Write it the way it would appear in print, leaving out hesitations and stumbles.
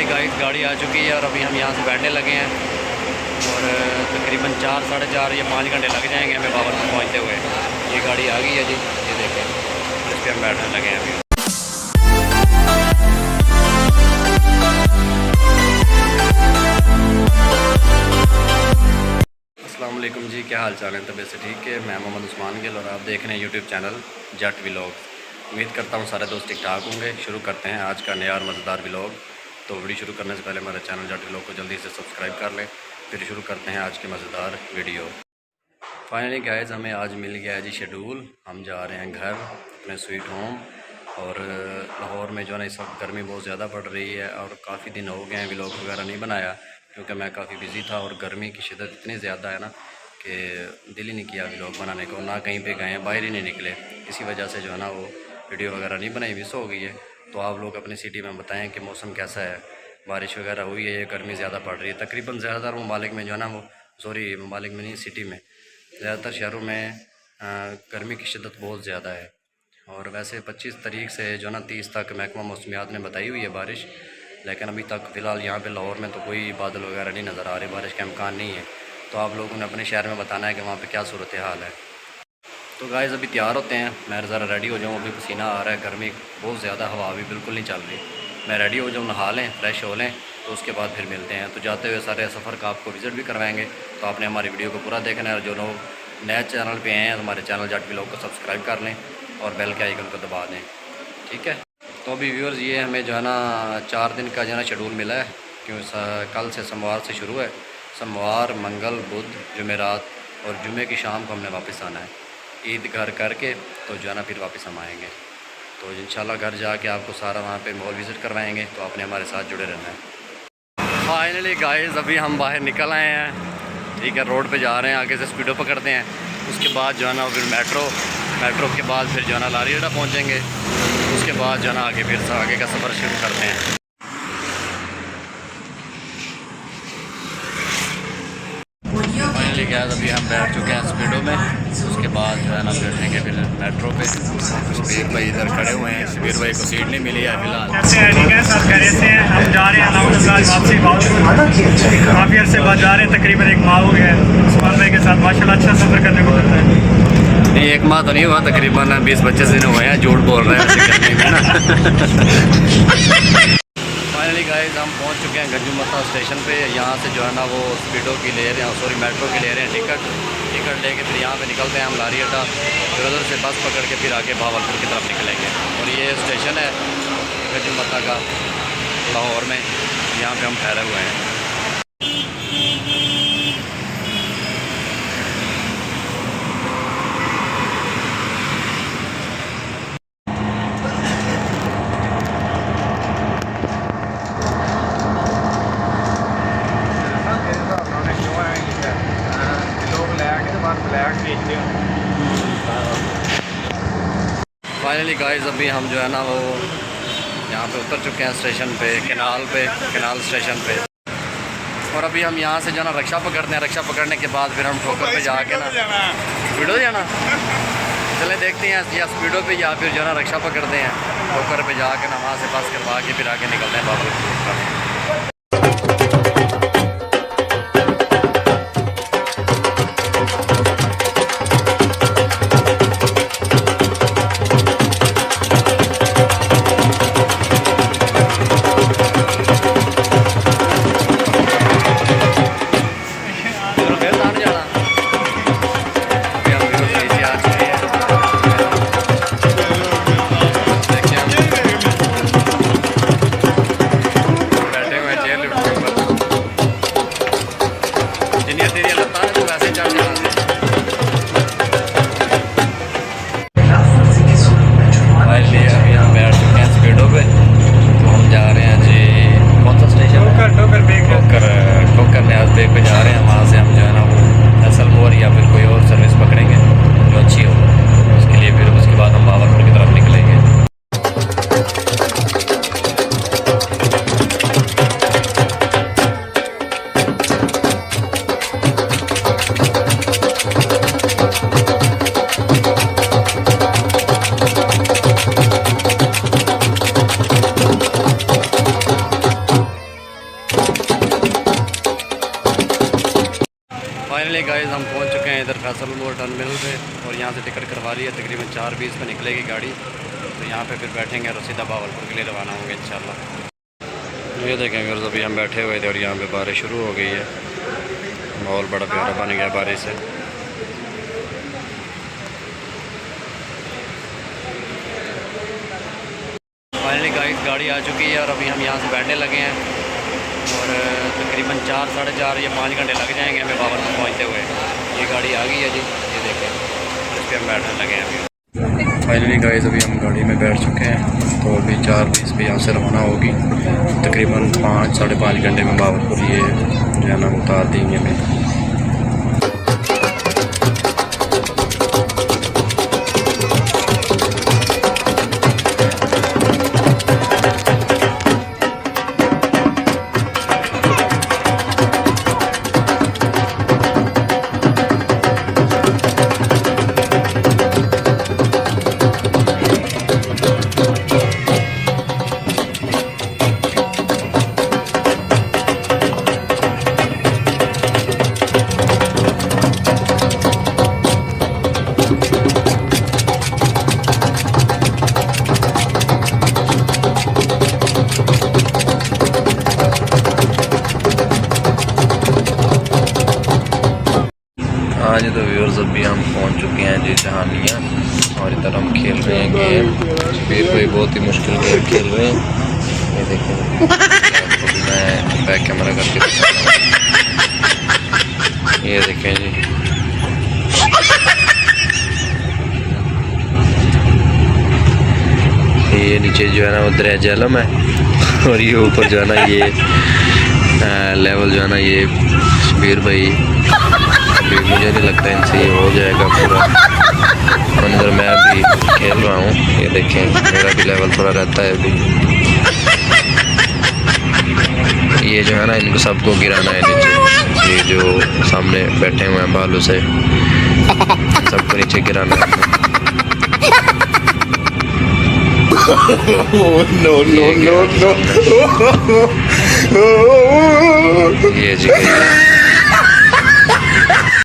Finally गाड़ी आ चुकी है और अभी हम यहाँ से बैठने लगे हैं और तकरीबन 4 साढ़े 4 या 5 घंटे लग जाएंगे हमें बाबरपुर पहुँचते हुए। ये गाड़ी आ गई है जी, ये देखें, इस पर हम बैठने लगे हैं अभी। अस्सलाम वालेकुम जी, क्या हाल चाल है? तबीयत से ठीक है? मैं मोहम्मद उस्मान गिल और आप देख रहे हैं यूट्यूब चैनल जट व्लॉग। उम्मीद करता हूँ सारे दोस्त ठीक ठाक होंगे। शुरू करते हैं आज का नया और मज़ेदार व्लॉग। तो वीडियो शुरू करने से पहले हमारे चैनल जट व्लॉग को जल्दी से सब्सक्राइब कर लें। फिर शुरू करते हैं आज के मज़ेदार वीडियो। फाइनली गाइस, हमें आज मिल गया है जी शेड्यूल। हम जा रहे हैं घर अपने स्वीट होम। और लाहौर में जो है ना इस वक्त गर्मी बहुत ज़्यादा पड़ रही है और काफ़ी दिन हो गए हैं व्लॉग वगैरह नहीं बनाया क्योंकि मैं काफ़ी बिज़ी था और गर्मी की शिद्दत इतनी ज़्यादा है ना कि दिल ही नहीं किया व्लॉग बनाने को, ना कहीं पे गए, बाहर ही नहीं निकले। इसी वजह से जो है ना वो वीडियो वगैरह नहीं बनाई, मिस हो गई है। तो आप लोग अपनी सिटी में बताएं कि मौसम कैसा है, बारिश वगैरह हुई है, ये गर्मी ज़्यादा पड़ रही है। तकरीबन ज़्यादातर ममालिक में जो है ना वो ममालिक में नहीं, सिटी में ज़्यादातर शहरों में गर्मी की शिद्दत बहुत ज़्यादा है। और वैसे 25 तारीख से जो है ना 30 तक महकमा मौसमियात ने बताई हुई है बारिश, लेकिन अभी तक फ़िलहाल यहाँ पे लाहौर में तो कोई बादल वगैरह नहीं नज़र आ रहे, बारिश का इम्कान नहीं है। तो आप लोगों ने अपने शहर में बताना है कि वहाँ पे क्या सूरत हाल है। तो गाइस अभी तैयार होते हैं, मैं ज़रा रेडी हो जाऊँ, अभी पसीना आ रहा है, गर्मी बहुत ज़्यादा, हवा अभी बिल्कुल नहीं चल रही। मैं रेडी हो जाऊँ, नहा लें, फ्रेश हो लें, तो उसके बाद फिर मिलते हैं। तो जाते हुए सारे सफ़र का आपको विज़िट भी करवाएंगे। तो आपने हमारी वीडियो को पूरा देखना है और जो लोग नए चैनल पे आए हैं हमारे चैनल जट व्लॉग को सब्सक्राइब कर लें और बेल के आइकन को दबा दें, ठीक है। तो अभी व्यूअर्स ये हमें जो है ना 4 दिन का जो है ना शेड्यूल मिला है, क्योंकि कल से सोमवार से शुरू है। सोमवार, मंगल, बुध, जुमेरात और जुमे की शाम को हमने वापस आना है। ईद घर करके तो जो है ना फिर वापस हम आएँगे। तो इंशाल्लाह घर जाके आपको सारा वहाँ पे मॉल विज़िट करवाएंगे। तो आपने हमारे साथ जुड़े रहना है। फाइनली गाइस अभी हम बाहर निकल आए हैं, ठीक है। रोड पे जा रहे हैं, आगे से स्पीडो पकड़ते हैं, उसके बाद जो है ना फिर मेट्रो के बाद फिर जो है ना लारी अड्डा पहुँचेंगे। उसके बाद जो है ना आगे का सफ़र शुरू करते हैं। फाइनली गैस अभी हम बैठ चुके हैं स्पीडो में, उसके बाद जो है ना बैठेंगे फिर मेट्रो पे। शबीर भाई इधर खड़े हुए हैं, शबीर भाई को सीट नहीं मिली है फिलहाल। हम जा रहे हैं वापसी काफ़ी अरसे बाद जा रहे हैं, तकरीबन 1 माह हो गया है उस्मान भाई के साथ। माशाल्लाह अच्छा सफ़र करने को मिलता है। नहीं 1 माह तो नहीं हुआ, तकरीबन 20-25 दिन हुए हैं, झूठ बोल रहे हैं ऐसे करने में ना। फाइनली गाइस हम पहुंच चुके हैं गंजुमता स्टेशन पे। यहाँ से जो है ना वो स्पीडो की ले रहे हैं, मेट्रो की ले रहे हैं टिकट लेके फिर यहाँ पे निकलते हैं हम लारी अड्डा। फिर उधर से बस पकड़ के फिर आके भावलपुर की तरफ निकलेंगे। और ये स्टेशन है गंजुमता का लाहौर में, यहाँ पे हम ठहरे हुए हैं। फाइनली गाइस अभी हम जो है ना वो यहाँ पे उतर चुके हैं स्टेशन पे, केनाल स्टेशन पे। और अभी हम यहाँ से जो है ना रिक्शा पकड़ते हैं। रिक्शा पकड़ने के बाद फिर हम ठोकर पे जाके ना स्पीडो जाना, चले देखते हैं या स्पीडो पे या फिर जो है ना रिक्शा पकड़ते हैं। ठोकर पे जाके ना वहाँ से बस करवा के फिर आगे निकलते हैं बाबरपुर। फाइनली गाइस हम पहुंच चुके हैं इधर फैसल मोड़ टर्मिनल पे और यहाँ से टिकट करवा रही है। तकरीबन 4:20 पे निकलेगी गाड़ी, तो यहाँ पे फिर बैठेंगे और सीधा बावलपुर के लिए रवाना होंगे इंशाल्लाह। ये देखें व्यूअर्स, अभी हम बैठे हुए थे और यहाँ पे बारिश शुरू हो गई है। माहौल बड़ा प्यारा बन गया बारिश से। फाइनली गाइस गाड़ी आ चुकी है और अभी हम यहाँ से बैठने लगे हैं और तकरीबन 4, साढ़े 4 या 5 घंटे लग जाएंगे हमें बावलपुर पहुँचते हुए। ये गाड़ी आ गई है जी, ये देखें, इस पर हम बैठने लगे हैं अभी। फाइनली गाइस अभी हम गाड़ी में बैठ चुके हैं, तो अभी 4:20 पे यहाँ से रवाना होगी। तकरीबन 5, साढ़े 5 घंटे में बावलपुर ये जो है ना उतार देंगे हमें। आज तो व्यूअर्स अभी हम पहुंच चुके हैं जी जहानिया और इधर हम खेल रहे हैं गेम। फिर कोई बहुत ही मुश्किल गेम खेल रहे हैं। ये देखें, मैं बैक कैमरा करके ये देखें जी, ये नीचे जो है ना वो दरिया जहलम है और ये ऊपर जो है ना ये लेवल जो है ना ये शबीर भाई, अभी मुझे नहीं लगता इनसे ये हो जाएगा पूरा। अंदर मैं भी खेल रहा हूँ, ये देखें मेरा भी लेवल थोड़ा रहता है अभी। ये जो है ना इनको सबको गिराना है नीचे, ये जो सामने बैठे हुए हैं बालू से सबको नीचे गिराना है। नो ये जी